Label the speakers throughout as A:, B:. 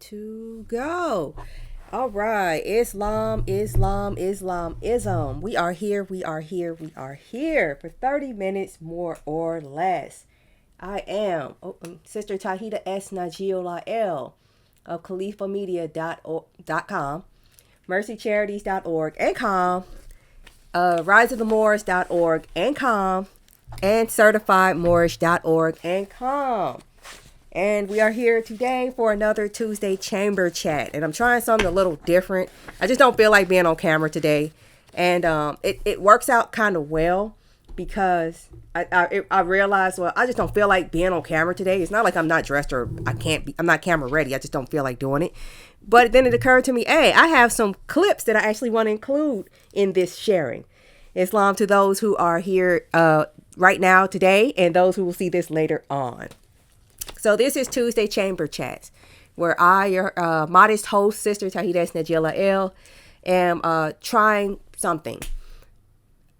A: to go. All right. Islam. We are here. We are here for 30 minutes, more or less. I am Sister Tahita S. Najiola L. of CalifaMedia.com, mrcicharities.org and com, riseofthemoors.org and com, and certifiedmoorish.org and com. And we are here today for another Tuesday chamber chat. And I'm trying something a little different. I just don't feel like being on camera today. And it works out kind of well because I realized, well, I just don't feel like being on camera today. It's not like I'm not dressed or I'm not camera ready. I just don't feel like doing it. But then it occurred to me, hey, I have some clips that I actually want to include in this sharing. Islam to those who are here right now today and those who will see this later on. So this is Tuesday Chamber Chats, where I, your modest host, Sister Tahita S. Najila L., am trying something.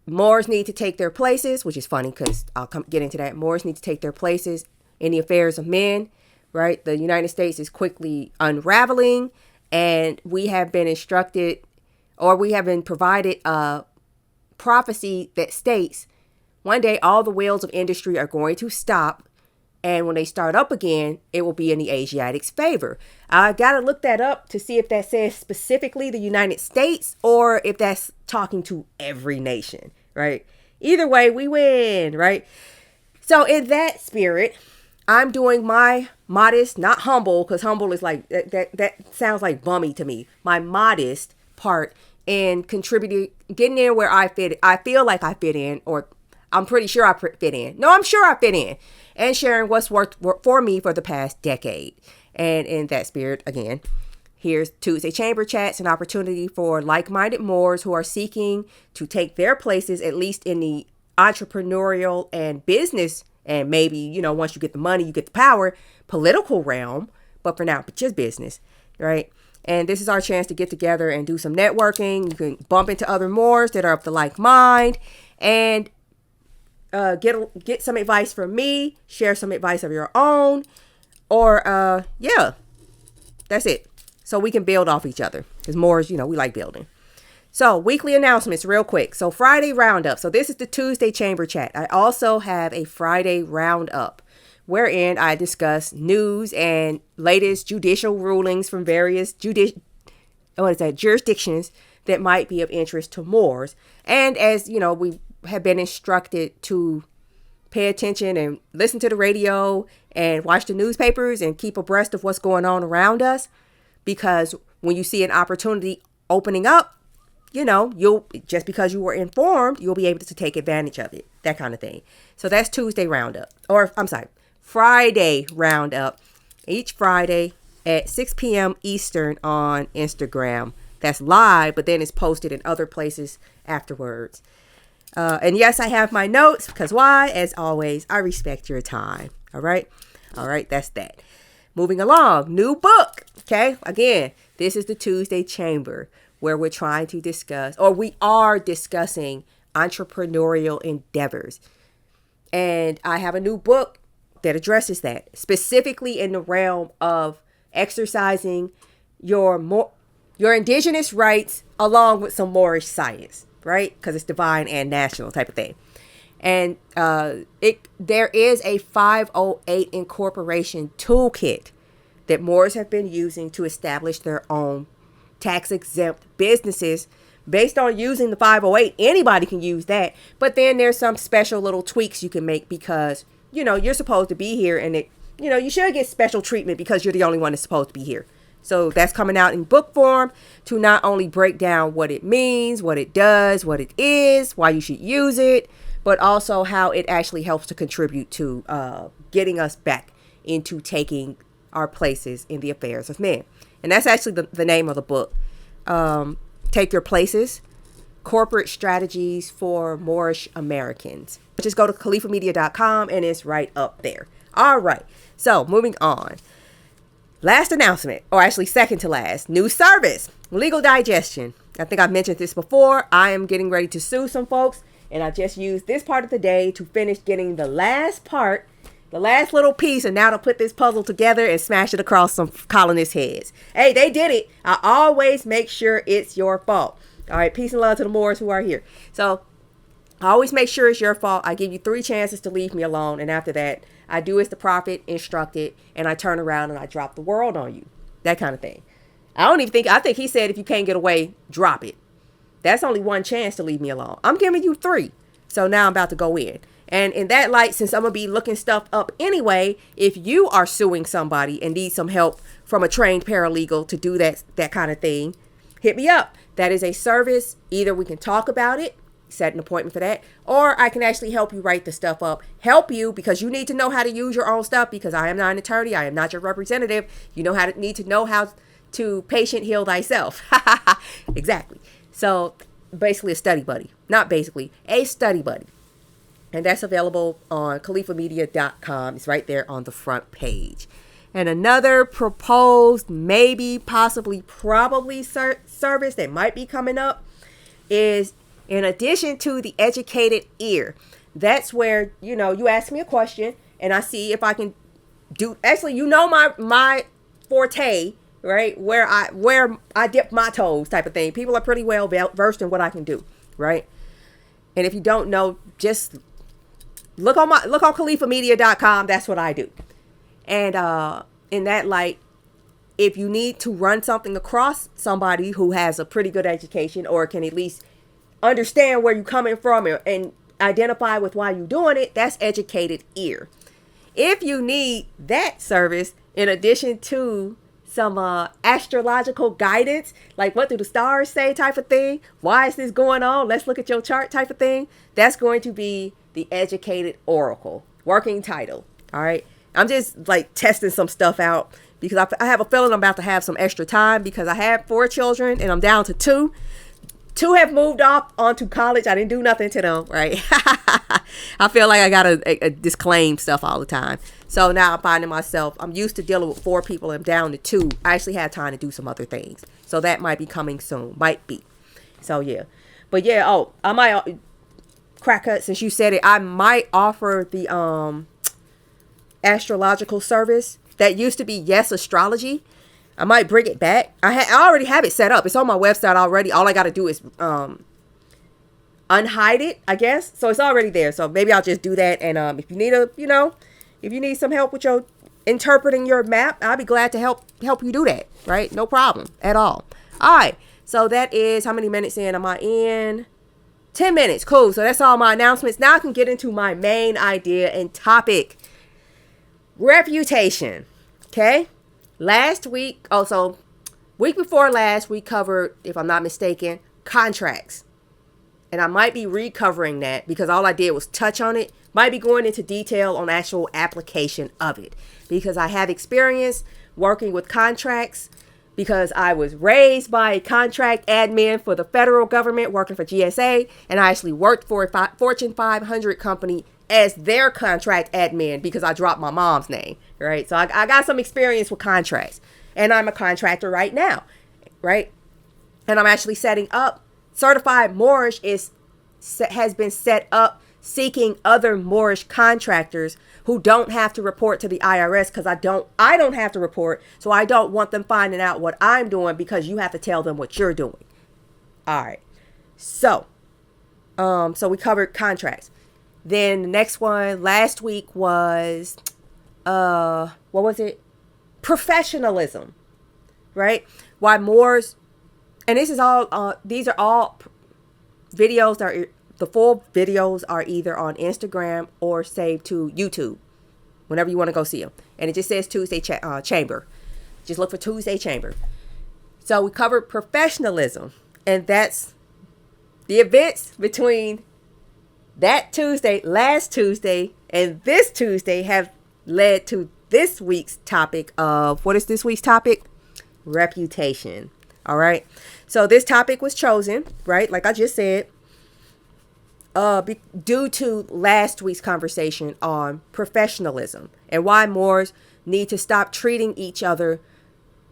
A: Moors need to take their places, which is funny because I'll get into that. Moors need to take their places in the affairs of men, right? The United States is quickly unraveling, and we have been instructed, or we have been provided a prophecy that states one day all the wheels of industry are going to stop. And when they start up again, it will be in the Asiatics' favor. I got to look that up to see if that says specifically the United States or if that's talking to every nation, right? Either way, we win, right? So in that spirit, I'm doing my modest, not humble, because humble is like, that sounds like bummy to me. My modest part in contributing, getting in where I feel like I fit in, or I'm pretty sure I fit in. No, I'm sure I fit in. And sharing what's worked for me for the past decade. And in that spirit, again, here's Tuesday Chamber Chats, an opportunity for like-minded Moors who are seeking to take their places, at least in the entrepreneurial and business, and maybe, once you get the money, you get the power, political realm, but for now, just business, right? And this is our chance to get together and do some networking. You can bump into other Moors that are of the like mind, and get some advice from me, share some advice of your own, or that's it. So we can build off each other, because Moors, we like building. So weekly announcements real quick. So Friday roundup. So this is the Tuesday Chamber Chat. I also have a Friday roundup wherein I discuss news and latest judicial rulings from various jurisdictions that might be of interest to Moors. And as we have been instructed to pay attention and listen to the radio and watch the newspapers and keep abreast of what's going on around us, because when you see an opportunity opening up, you'll, just because you were informed, you'll be able to take advantage of it, that kind of thing. So that's Tuesday roundup, or I'm sorry, Friday roundup, each Friday at 6 p.m. Eastern on Instagram. That's live, but then it's posted in other places afterwards. And yes, I have my notes, because why? As always, I respect your time. All right, that's that. Moving along, new book. Okay, again, this is the Tuesday Chamber, where we're trying to discuss, or we are discussing, entrepreneurial endeavors. And I have a new book that addresses that, specifically in the realm of exercising your indigenous rights along with some Moorish science. Right? Because it's divine and national type of thing. And there is a 508 incorporation toolkit that Moors have been using to establish their own tax-exempt businesses based on using the 508. Anybody can use that. But then there's some special little tweaks you can make because, you're supposed to be here, and you should get special treatment because you're the only one that's supposed to be here. So that's coming out in book form to not only break down what it means, what it does, what it is, why you should use it, but also how it actually helps to contribute to getting us back into taking our places in the affairs of men. And that's actually the name of the book. Take Your Places, Corporate Strategies for Moorish Americans. Just go to CalifaMedia.com and it's right up there. All right. So moving on. Last announcement, or actually second to last, new service, legal digestion. I think I've mentioned this before. I am getting ready to sue some folks, and I just used this part of the day to finish getting the last part The last little piece, and now to put this puzzle together and smash it across some colonists' heads. Hey, they did it. I always make sure it's your fault. All right, peace and love to the Moors who are here. So I always make sure it's your fault. I give you 3 chances to leave me alone. And after that, I do as the prophet instructed, and I turn around and I drop the world on you. That kind of thing. I think he said if you can't get away, drop it. That's only 1 chance to leave me alone. I'm giving you 3. So now I'm about to go in. And in that light, since I'm going to be looking stuff up anyway, if you are suing somebody and need some help from a trained paralegal to do that kind of thing, hit me up. That is a service. Either we can talk about it, set an appointment for that, or I can actually help you write the stuff up. Help you because you need to know how to use your own stuff, because I am not an attorney. I am not your representative. You need to know how to patient heal thyself. Exactly. So basically a study buddy. Not basically, a study buddy. And that's available on califamedia.com. It's right there on the front page. And another proposed, maybe, possibly, probably service that might be coming up is, in addition to the educated ear. That's where, you ask me a question and I see if I can do, actually, my forte, right? Where I dip my toes type of thing. People are pretty well versed in what I can do, right? And if you don't know, just look on califamedia.com. That's what I do. And in that light, if you need to run something across somebody who has a pretty good education or can at least understand where you're coming from and identify with why you're doing it, that's educated ear. If you need that service, in addition to some astrological guidance, like what do the stars say type of thing, why is this going on, let's look at your chart type of thing, that's going to be the Educated Oracle, working title. All right, I'm just like testing some stuff out because I have a feeling I'm about to have some extra time, because I have 4 children and I'm down to 2. 2 have moved off onto college. I didn't do nothing to them, right? I feel like I gotta disclaim stuff all the time. So now I'm finding myself, I'm used to dealing with 4 people. I'm down to 2. I actually had time to do some other things. So that might be coming soon. Might be. So yeah. But yeah, I might, crack cut, since you said it, I might offer the astrological service that used to be Yes Astrology. I might bring it back. I already have it set up. It's on my website already. All I got to do is unhide it, I guess. So it's already there. So maybe I'll just do that. And if you need if you need some help with your interpreting your map, I'll be glad to help you do that. Right? No problem at all. All right. So that is, how many minutes in am I in? 10 minutes. Cool. So that's all my announcements. Now I can get into my main idea and topic. Reputation. Okay. Last week, week before last, we covered, if I'm not mistaken, contracts. And I might be recovering that because all I did was touch on it. Might be going into detail on actual application of it, because I have experience working with contracts, because I was raised by a contract admin for the federal government working for GSA. And I actually worked for a Fortune 500 company as their contract admin because I dropped my mom's name, right? So I got some experience with contracts, and I'm a contractor right now, right? And I'm actually setting up, Certified Moorish has been set up seeking other Moorish contractors who don't have to report to the IRS, because I don't have to report, so I don't want them finding out what I'm doing, because you have to tell them what you're doing. All right. So we covered contracts. Then the next one last week was, what was it? Professionalism, right? Why Moors, and this is all, these are all videos the full videos are either on Instagram or saved to YouTube, whenever you want to go see them. And it just says Tuesday Chamber. Just look for Tuesday Chamber. So we covered professionalism, and that's the events between that Tuesday, last Tuesday, and this Tuesday have led to this week's topic of, what is this week's topic? Reputation. All right. So this topic was chosen, right? Like I just said, due to last week's conversation on professionalism and why Moors need to stop treating each other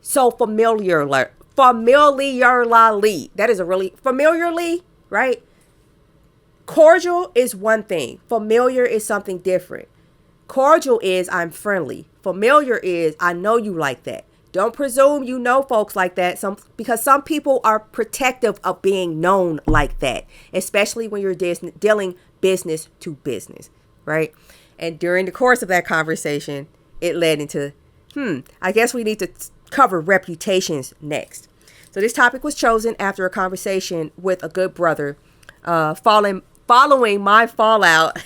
A: so familiarly. That is a really, familiarly, right? Cordial is one thing. Familiar is something different. Cordial is I'm friendly. Familiar is I know you like that. Don't presume you know folks like that. Because some people are protective of being known like that, especially when you're dealing business to business, right? And during the course of that conversation, it led into, I guess we need to cover reputations next. So this topic was chosen after a conversation with a good brother, following my fallout,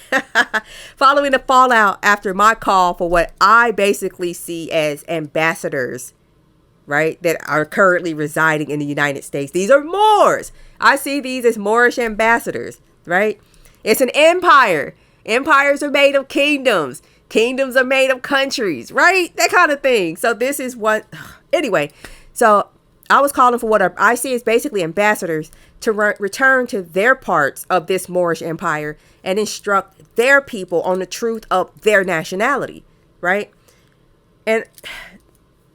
A: following the fallout after my call for what I basically see as ambassadors, right, that are currently residing in the United States. These are Moors. I see these as Moorish ambassadors, right? It's an empire. Empires are made of kingdoms. Kingdoms are made of countries, right? That kind of thing. So this is what, anyway, so I was calling for what I see as basically ambassadors to return to their parts of this Moorish empire and instruct their people on the truth of their nationality, right? And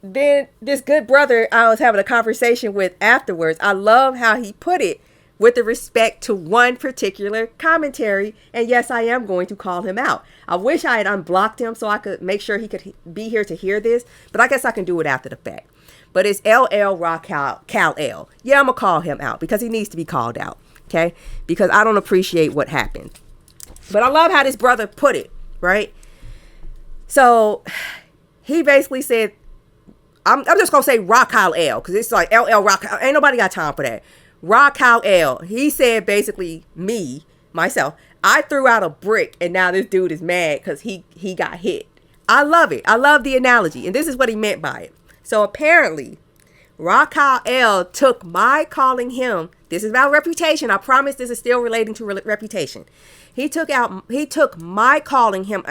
A: then this good brother I was having a conversation with afterwards, I love how he put it with the respect to one particular commentary. And yes, I am going to call him out. I wish I had unblocked him so I could make sure he could be here to hear this, but I guess I can do it after the fact. But it's LL Rock Cal L. Yeah, I'm going to call him out because he needs to be called out. Okay. Because I don't appreciate what happened. But I love how this brother put it. Right. So he basically said, I'm just going to say Rock Cal L because it's like LL Rock. Ain't nobody got time for that. Rock Cal L. He said basically myself, I threw out a brick and now this dude is mad because he got hit. I love it. I love the analogy. And this is what he meant by it. So apparently, Raquel L took my calling him. This is about reputation. I promise this is still relating to reputation. He took my calling him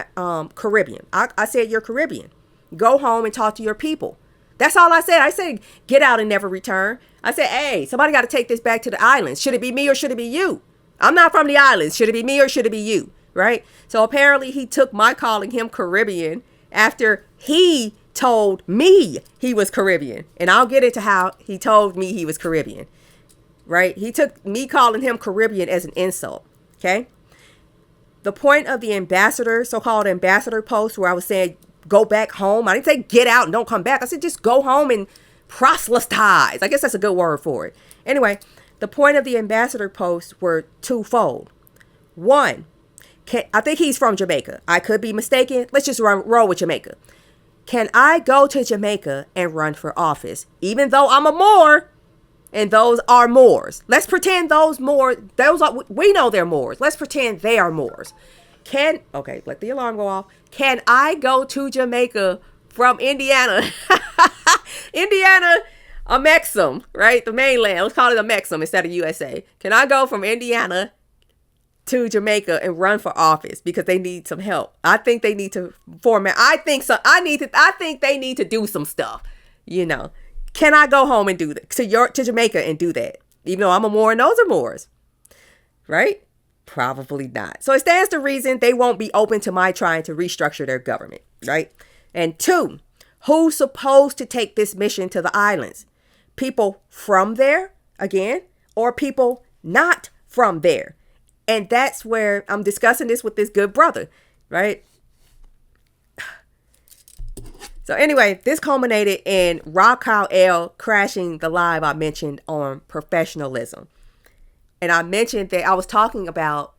A: Caribbean. I said, you're Caribbean. Go home and talk to your people. That's all I said. I said, get out and never return. I said, hey, somebody got to take this back to the islands. Should it be me or should it be you? I'm not from the islands. Should it be me or should it be you? Right? So apparently he took my calling him Caribbean after he told me he was Caribbean. And I'll get into how he told me he was Caribbean. Right? He took me calling him Caribbean as an insult. Okay? The point of the ambassador, so-called ambassador post where I was saying, go back home. I didn't say get out and don't come back. I said, just go home and proselytize. I guess that's a good word for it. Anyway, the point of the ambassador post were twofold. One, I think he's from Jamaica. I could be mistaken. Let's just roll with Jamaica. Can I go to Jamaica and run for office, even though I'm a Moor and those are Moors? Let's pretend we know they're Moors. Let's pretend they are Moors. Okay, let the alarm go off. Can I go to Jamaica from Indiana? Indiana, a Mexum, right? The mainland. Let's call it a Mexum instead of USA. Can I go from Indiana to Jamaica and run for office because they need some help? I think they need to format. I think they need to do some stuff. You know, can I go home and do that to Jamaica and do that? Even though I'm a Moor and those are Moors, right? Probably not. So it stands to reason they won't be open to my trying to restructure their government, right? And two, who's supposed to take this mission to the islands? People from there, again, or people not from there? And that's where I'm discussing this with this good brother, right? So anyway, this culminated in Raquel L crashing the live I mentioned on professionalism. And I mentioned that I was talking about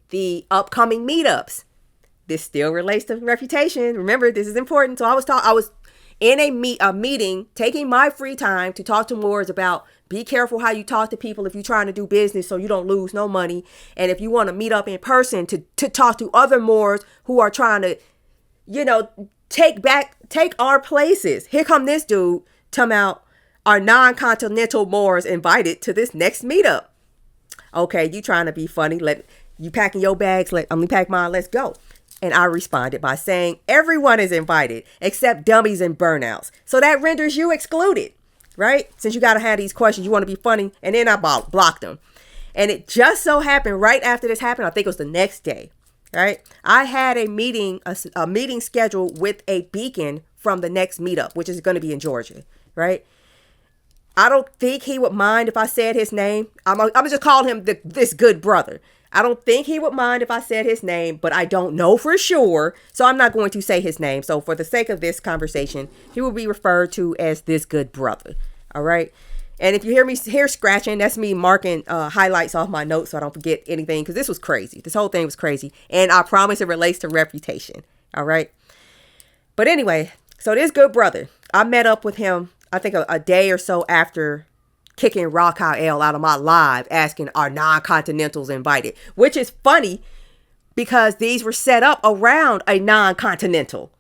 A: the upcoming meetups. This still relates to reputation. Remember, this is important. So I was in a meeting, taking my free time to talk to Moors about be careful how you talk to people if you're trying to do business so you don't lose no money. And if you want to meet up in person to talk to other Moors who are trying to, take our places. Here come this dude talking about our non-continental Moors invited to this next meetup. Okay, you trying to be funny. You packing your bags. Let me pack mine. Let's go. And I responded by saying, everyone is invited except dummies and burnouts. So that renders you excluded, right? Since you got to have these questions, you want to be funny. And then I blocked them. And it just so happened right after this happened, I think it was the next day, right? I had a meeting scheduled with a beacon from the next meetup, which is going to be in Georgia, right? I don't think he would mind if I said his name. I'm just calling him this good brother. I don't think he would mind if I said his name, but I don't know for sure. So I'm not going to say his name. So for the sake of this conversation, he will be referred to as this good brother. All right. And if you hear me hair scratching, that's me marking highlights off my notes so I don't forget anything, because this was crazy. This whole thing was crazy. And I promise it relates to reputation. All right. But anyway, so this good brother, I met up with him, I think a day or so after kicking Raquel out of my live, asking, are non-continentals invited? Which is funny because these were set up around a non-continental.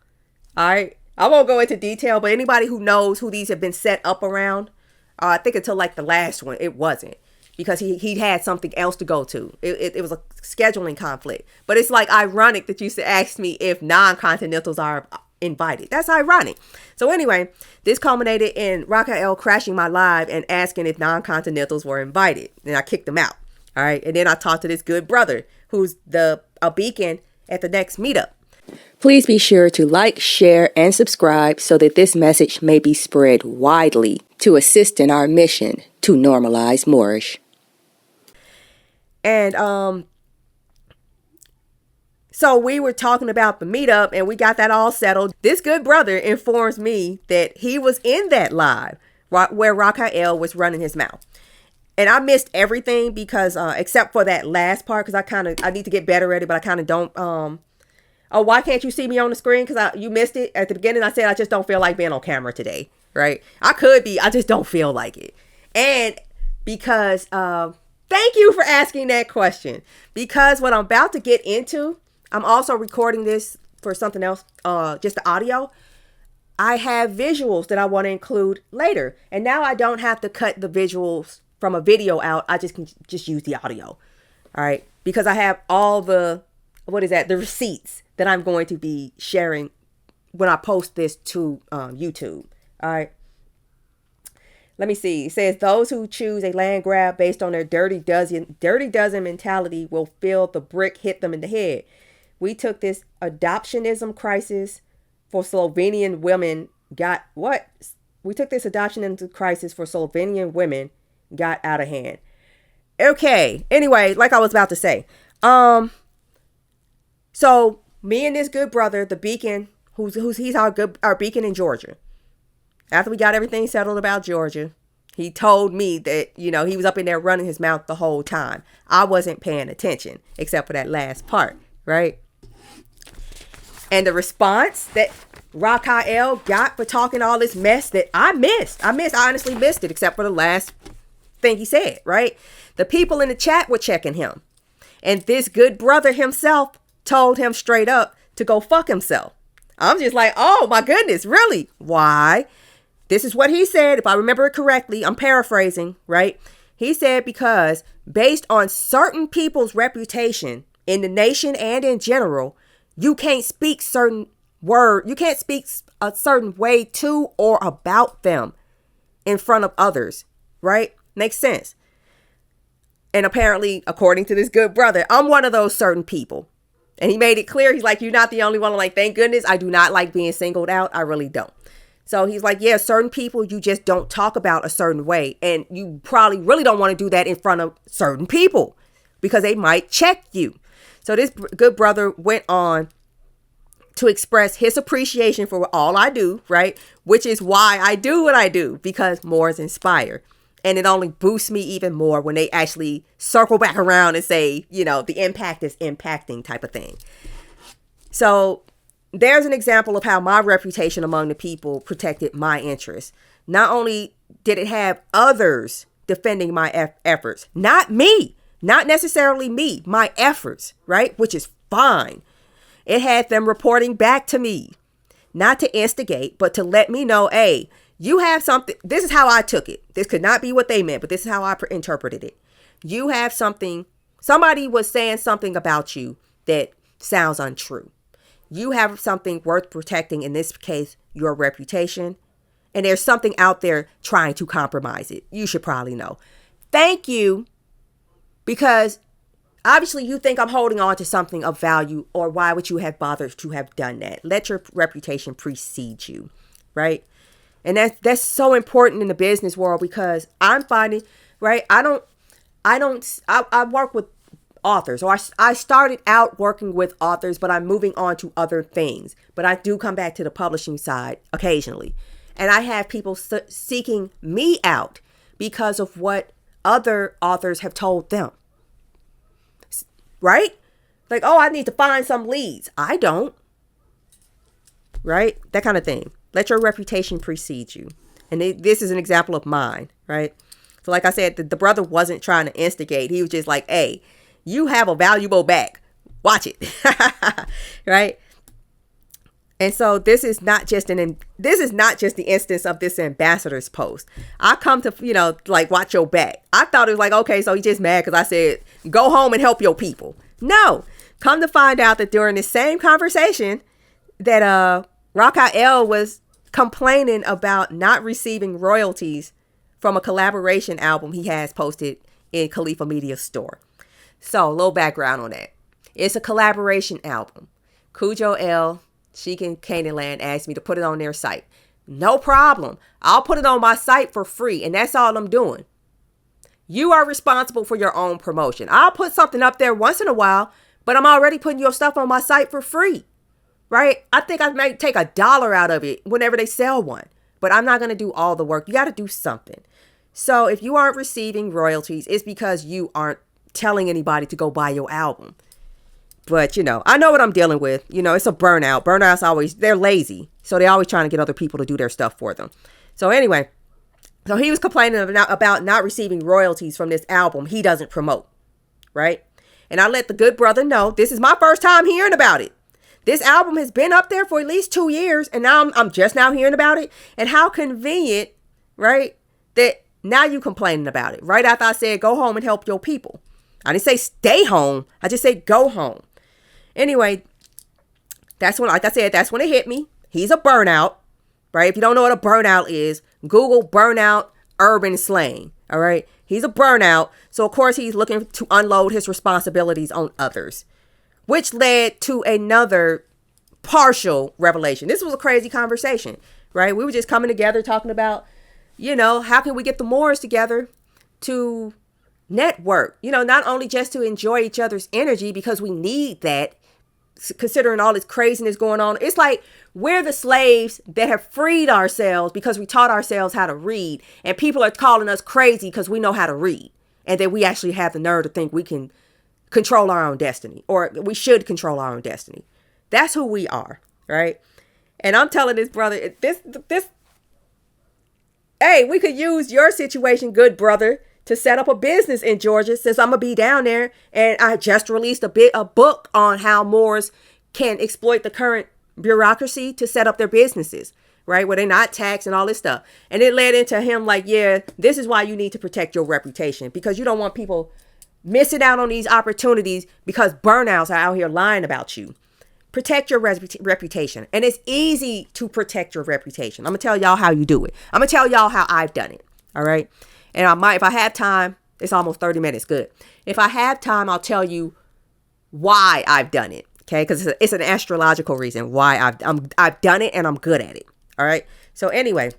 A: All right. I won't go into detail, but anybody who knows who these have been set up around, I think until like the last one, it wasn't, because he had something else to go to. It was a scheduling conflict. But it's like ironic that you asked me if non-continentals are invited. That's ironic. So anyway, this culminated in Raquel crashing my live and asking if non-continentals were invited. Then I kicked them out. All right. And then I talked to this good brother who's a beacon at the next meetup. Please be sure to like, share, and subscribe so that this message may be spread widely to assist in our mission to normalize Moorish. And so we were talking about the meetup and we got that all settled. This good brother informs me that he was in that live where Raquel was running his mouth. And I missed everything because except for that last part, because I need to get better at it, but I kind of don't. Oh, why can't you see me on the screen? Because you missed it. At the beginning, I said, I just don't feel like being on camera today, right? I could be. I just don't feel like it. And because, thank you for asking that question. Because what I'm about to get into, I'm also recording this for something else, just the audio. I have visuals that I want to include later. And now I don't have to cut the visuals from a video out. I just can just use the audio. All right. Because I have all the receipts that I'm going to be sharing when I post this to YouTube. All right. Let me see. It says those who choose a land grab based on their dirty dozen mentality will feel the brick hit them in the head. We took this adoptionism crisis for Slovenian women got out of hand. Okay. Anyway, like I was about to say, so me and this good brother, the beacon, he's our beacon in Georgia. After we got everything settled about Georgia, he told me that, he was up in there running his mouth the whole time. I wasn't paying attention except for that last part, right? And the response that Raquel got for talking all this mess that I missed. I honestly missed it except for the last thing he said, right? The people in the chat were checking him. And this good brother himself told him straight up to go fuck himself. I'm just like, oh my goodness, really? Why? This is what he said. If I remember it correctly, I'm paraphrasing, right? He said, because based on certain people's reputation in the nation and in general, you can't speak you can't speak a certain way to or about them in front of others, right? Makes sense. And apparently, according to this good brother, I'm one of those certain people. And he made it clear. He's like, you're not the only one. I'm like, thank goodness. I do not like being singled out. I really don't. So he's like, yeah, certain people you just don't talk about a certain way. And you probably really don't want to do that in front of certain people because they might check you. So this good brother went on to express his appreciation for all I do, right? Which is why I do what I do, because Moors inspire. And it only boosts me even more when they actually circle back around and say, the impact is impacting type of thing. So there's an example of how my reputation among the people protected my interests. Not only did it have others defending my efforts, not me, not necessarily me, my efforts, right? Which is fine. It had them reporting back to me, not to instigate, but to let me know, hey, you have something. This is how I took it. This could not be what they meant, but this is how I interpreted it. You have something. Somebody was saying something about you that sounds untrue. You have something worth protecting. In this case, your reputation. And there's something out there trying to compromise it. You should probably know. Thank you. Because obviously you think I'm holding on to something of value, or why would you have bothered to have done that? Let your reputation precede you. Right. And that's so important in the business world, because I'm finding, right, I work with authors, or I started out working with authors, but I'm moving on to other things. But I do come back to the publishing side occasionally. And I have people seeking me out because of what other authors have told them. Right? Like, oh, I need to find some leads. I don't. Right? That kind of thing. Let your reputation precede you. And this is an example of mine. Right? So like I said, the brother wasn't trying to instigate. He was just like, hey, you have a valuable bag. Watch it. Right? And so this is not just the instance of this ambassador's post. I come to, like, watch your back. I thought it was like, okay, so he's just mad because I said, go home and help your people. No, come to find out that during this same conversation that Raquel was complaining about not receiving royalties from a collaboration album he has posted in Califa Media Store. So a little background on that. It's a collaboration album. Cujo L, Sheik and Canaanland asked me to put it on their site. No problem. I'll put it on my site for free, and that's all I'm doing. You are responsible for your own promotion. I'll put something up there once in a while, but I'm already putting your stuff on my site for free, right? I think I might take $1 out of it whenever they sell one, but I'm not going to do all the work. You got to do something. So if you aren't receiving royalties, it's because you aren't telling anybody to go buy your album. But, I know what I'm dealing with. It's a burnout. Burnouts they're lazy. So they're always trying to get other people to do their stuff for them. So anyway, so he was complaining about not receiving royalties from this album he doesn't promote. Right? And I let the good brother know, this is my first time hearing about it. This album has been up there for at least 2 years. And now I'm just now hearing about it. And how convenient, right, that now you complaining about it. Right after I said, go home and help your people. I didn't say stay home. I just said go home. Anyway, like I said, that's when it hit me. He's a burnout, right? If you don't know what a burnout is, Google burnout urban slang, all right? He's a burnout. So, of course, he's looking to unload his responsibilities on others, which led to another partial revelation. This was a crazy conversation, right? We were just coming together talking about, how can we get the Moors together to network, not only just to enjoy each other's energy, because we need that, considering all this craziness going on. It's like we're the slaves that have freed ourselves because we taught ourselves how to read, and people are calling us crazy because we know how to read, and that we actually have the nerve to think we can control our own destiny, or we should control our own destiny. That's who we are, right? And I'm telling this brother, hey, we could use your situation, good brother, to set up a business in Georgia, since I'm going to be down there. And I just released a book on how Moors can exploit the current bureaucracy to set up their businesses, right? Where they're not taxed and all this stuff. And it led into him like, yeah, this is why you need to protect your reputation, because you don't want people missing out on these opportunities because burnouts are out here lying about you. Protect your reputation. And it's easy to protect your reputation. I'm going to tell y'all how you do it. I'm going to tell y'all how I've done it. All right. And if I have time, it's almost 30 minutes. Good. If I have time, I'll tell you why I've done it. Okay. Because it's an astrological reason why I've done it, and I'm good at it. All right. So anyway,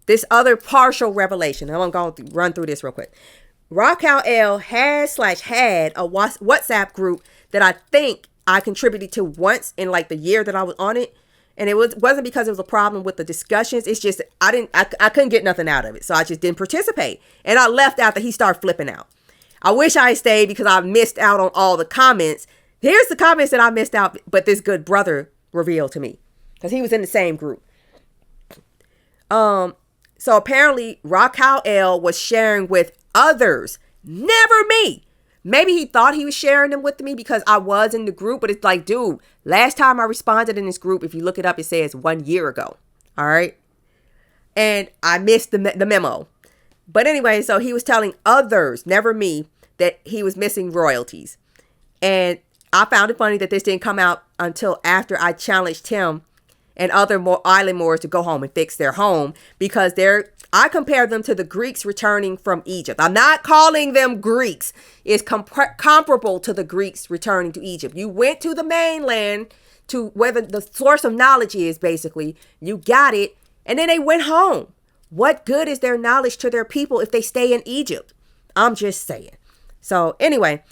A: this other partial revelation, I'm going to run through this real quick. Raquel L had a WhatsApp group that I think I contributed to once in like the year that I was on it. And it wasn't because it was a problem with the discussions. It's just I couldn't get nothing out of it. So I just didn't participate. And I left after he started flipping out. I wish I had stayed because I missed out on all the comments. Here's the comments that I missed out, but this good brother revealed to me, because he was in the same group. So apparently Raquel L was sharing with others, never me. Maybe he thought he was sharing them with me because I was in the group, but it's like, dude, last time I responded in this group, if you look it up, it says 1 year ago. All right. And I missed the memo. But anyway, so he was telling others, never me, that he was missing royalties. And I found it funny that this didn't come out until after I challenged him and other island Moors to go home and fix their home, because I compared them to the Greeks returning from Egypt. I'm not calling them Greeks. It's comparable to the Greeks returning to Egypt. You went to the mainland to where the source of knowledge is, basically. You got it, and then they went home. What good is their knowledge to their people if they stay in Egypt? I'm just saying. So anyway,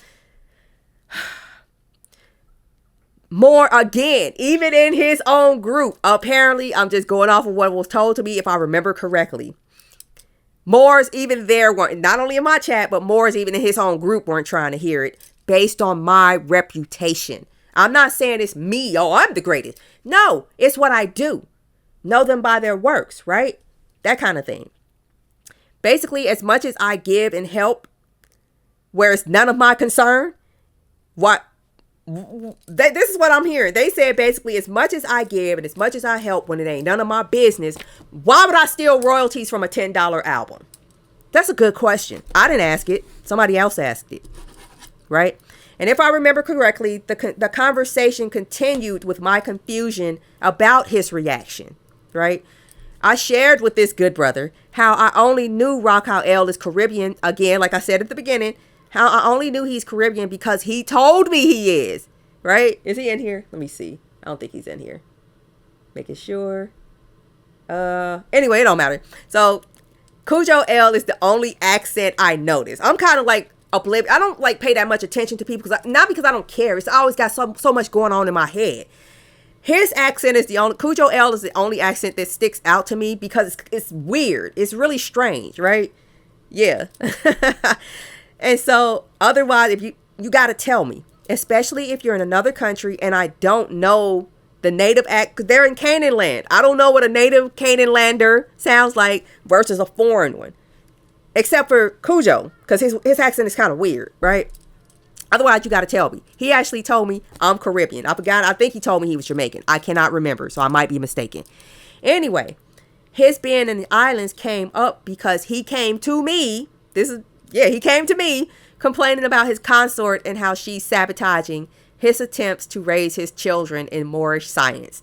A: more again, even in his own group, apparently, I'm just going off of what was told to me, if I remember correctly. Moors even there weren't, not only in my chat, but Moors even in his own group weren't trying to hear it based on my reputation. I'm not saying it's me, oh, I'm the greatest. No, it's what I do. Know them by their works, right? That kind of thing. Basically, as much as I give and help, where it's none of my concern, this is what I'm hearing. They said basically, as much as I give and as much as I help when it ain't none of my business, why would I steal royalties from a $10 album? That's a good question. I didn't ask it. Somebody else asked it. Right? And if I remember correctly, the conversation continued with my confusion about his reaction. Right? I shared with this good brother how I only knew Raquel is Caribbean. Again, like I said at the beginning, how I only knew he's Caribbean because he told me he is. Right? Is he in here? Let me see. I don't think he's in here. Making sure. Anyway, it don't matter. So Cujo L is the only accent I notice. I'm kind of like oblivious. I don't like pay that much attention to people not because I don't care. It's always got so much going on in my head. His accent is the only, Cujo L is the only accent that sticks out to me because it's weird. It's really strange, right? Yeah. And so otherwise, if you got to tell me, especially if you're in another country and I don't know the native act, because they're in Canaan land. I don't know what a native Canaan lander sounds like versus a foreign one, except for Cujo, because his accent is kind of weird, right? Otherwise, you got to tell me. He actually told me I'm Caribbean. I think he told me he was Jamaican. I cannot remember, so I might be mistaken. Anyway, his being in the islands came up because he came to me. He came to me complaining about his consort and how she's sabotaging his attempts to raise his children in Moorish science.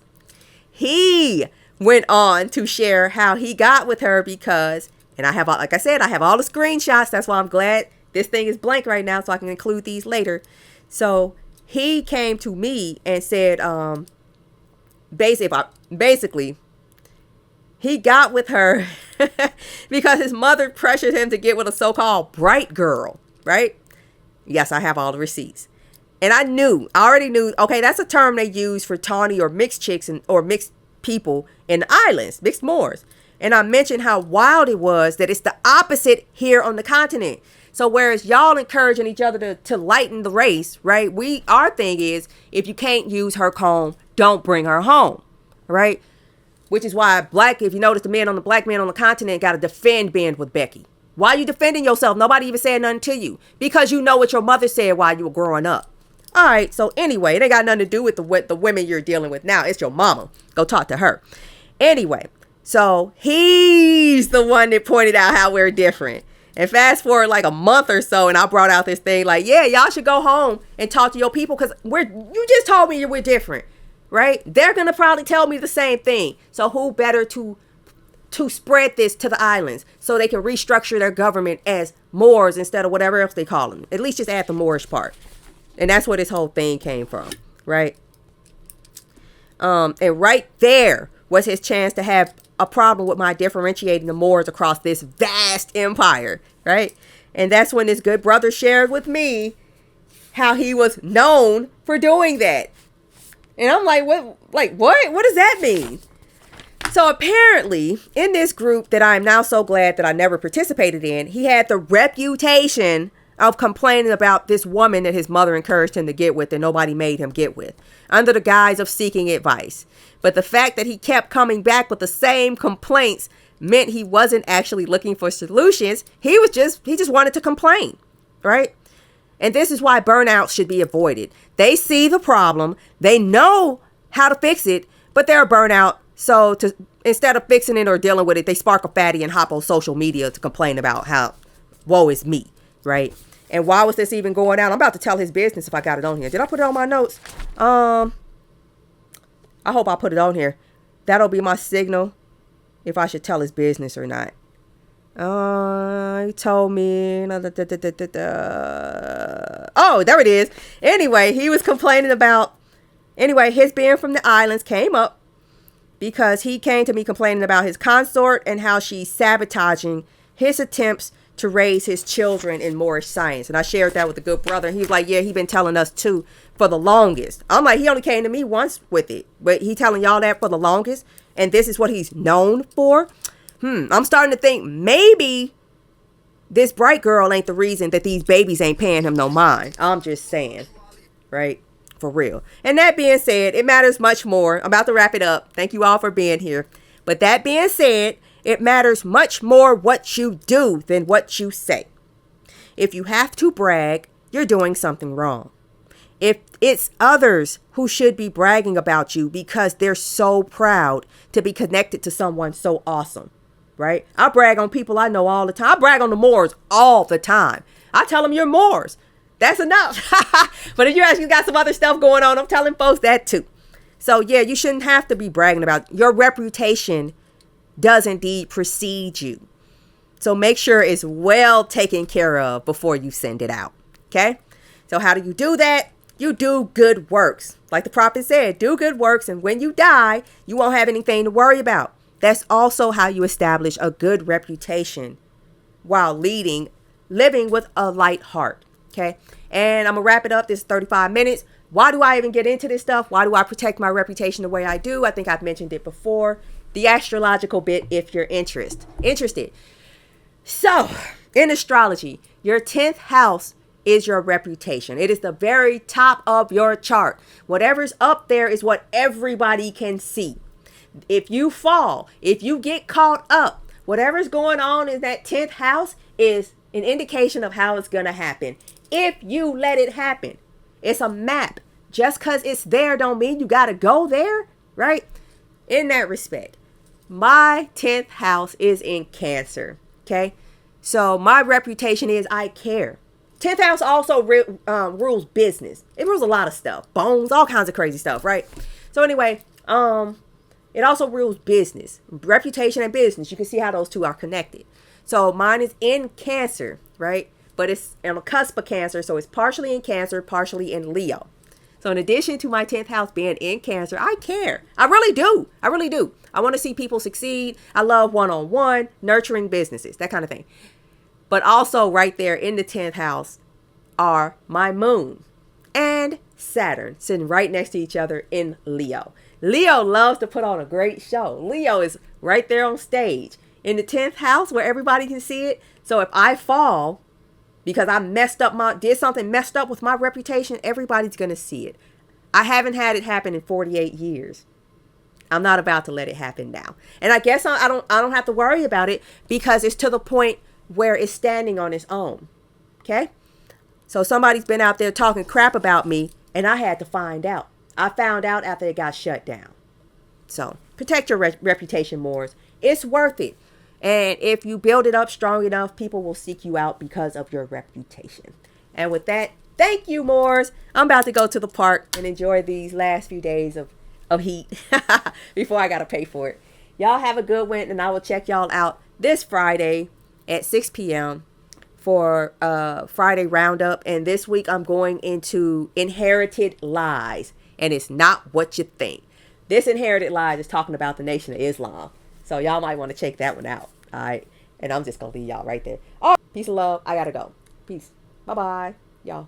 A: He went on to share how he got with her because, and I have, like I said, I have all the screenshots. That's why I'm glad this thing is blank right now so I can include these later. So he came to me and said, basically, he got with her because his mother pressured him to get with a so-called bright girl, right? Yes, I have all the receipts. And I already knew, okay, that's a term they use for tawny or mixed chicks or mixed people in the islands, mixed Moors. And I mentioned how wild it was that it's the opposite here on the continent. So whereas y'all encouraging each other to lighten the race, right? Our thing is, if you can't use her comb, don't bring her home, right? Which is why if you notice, the black men on the continent got to defend being with Becky. Why are you defending yourself? Nobody even said nothing to you. Because you know what your mother said while you were growing up. All right, so anyway, it ain't got nothing to do with the women you're dealing with now. It's your mama. Go talk to her. Anyway, so he's the one that pointed out how we're different. And fast forward like a month or so, and I brought out this thing like, yeah, y'all should go home and talk to your people because you just told me we're different, right? They're going to probably tell me the same thing. So who better to spread this to the islands so they can restructure their government as Moors instead of whatever else they call them. At least just add the Moorish part. And that's where this whole thing came from, right? And right there was his chance to have a problem with my differentiating the Moors across this vast empire, right? And that's when this good brother shared with me how he was known for doing that. And I'm like, what? Like, what? What does that mean? So apparently, in this group that I'm now so glad that I never participated in, he had the reputation of complaining about this woman that his mother encouraged him to get with and nobody made him get with, under the guise of seeking advice. But the fact that he kept coming back with the same complaints meant he wasn't actually looking for solutions. He just wanted to complain, right? And this is why burnout should be avoided. They see the problem, they know how to fix it, but they're burnout. So instead of fixing it or dealing with it, they spark a fatty and hop on social media to complain about how woe is me, right? And why was this even going out? I'm about to tell his business if I got it on here. Did I put it on my notes? I hope I put it on here. That'll be my signal if I should tell his business or not. He told me. Oh, there it is. Anyway, he was complaining about. Anyway, his being from the islands came up because he came to me complaining about his consort and how she's sabotaging his attempts to raise his children in Moorish science. And I shared that with a good brother. He was like, yeah, he been telling us too for the longest. I'm like, he only came to me once with it, but he telling y'all that for the longest. And this is what he's known for. I'm starting to think maybe this bright girl ain't the reason that these babies ain't paying him no mind. I'm just saying, right? For real. And that being said, it matters much more. I'm about to wrap it up. Thank you all for being here. But that being said, it matters much more what you do than what you say. If you have to brag, you're doing something wrong. If it's others who should be bragging about you because they're so proud to be connected to someone so awesome, right? I brag on people I know all the time. I brag on the Moors all the time. I tell them you're Moors. That's enough. But if you actually got some other stuff going on, I'm telling folks that too. So yeah, you shouldn't have to be bragging about it. Your reputation does indeed precede you. So make sure it's well taken care of before you send it out. Okay? So how do you do that? You do good works. Like the prophet said, do good works. And when you die, you won't have anything to worry about. That's also how you establish a good reputation while living with a light heart. Okay. And I'm going to wrap it up. This is 35 minutes. Why do I even get into this stuff? Why do I protect my reputation the way I do? I think I've mentioned it before. The astrological bit, if you're interested. So in astrology, your 10th house is your reputation. It is the very top of your chart. Whatever's up there is what everybody can see. If you fall, if you get caught up, whatever's going on in that 10th house is an indication of how it's going to happen. If you let it happen, it's a map. Just because it's there don't mean you got to go there, right? In that respect, my 10th house is in Cancer, okay? So my reputation is I care. 10th house also rules business. It rules a lot of stuff, bones, all kinds of crazy stuff, right? So anyway, it also rules business, reputation and business. You can see how those two are connected. So mine is in Cancer, right? But it's on the cusp of Cancer. So it's partially in Cancer, partially in Leo. So in addition to my 10th house being in Cancer, I care. I really do. I really do. I want to see people succeed. I love one-on-one, nurturing businesses, that kind of thing. But also right there in the 10th house are my moon and Saturn sitting right next to each other in Leo. Leo loves to put on a great show. Leo is right there on stage in the 10th house where everybody can see it. So if I fall because I did something messed up with my reputation, everybody's going to see it. I haven't had it happen in 48 years. I'm not about to let it happen now. And I guess I don't have to worry about it because it's to the point where it's standing on its own. Okay? So somebody's been out there talking crap about me and I had to find out. I found out after it got shut down. So protect your reputation, Moors. It's worth it. And if you build it up strong enough, people will seek you out because of your reputation. And with that, thank you, Moors. I'm about to go to the park and enjoy these last few days of heat before I got to pay for it. Y'all have a good one, and I will check y'all out this Friday at 6 p.m. for Friday Roundup. And this week I'm going into Inherited Lies. And it's not what you think. This Inherited Lies is talking about the Nation of Islam. So y'all might want to check that one out. All right. And I'm just going to leave y'all right there. Oh, peace and love. I got to go. Peace. Bye-bye, y'all.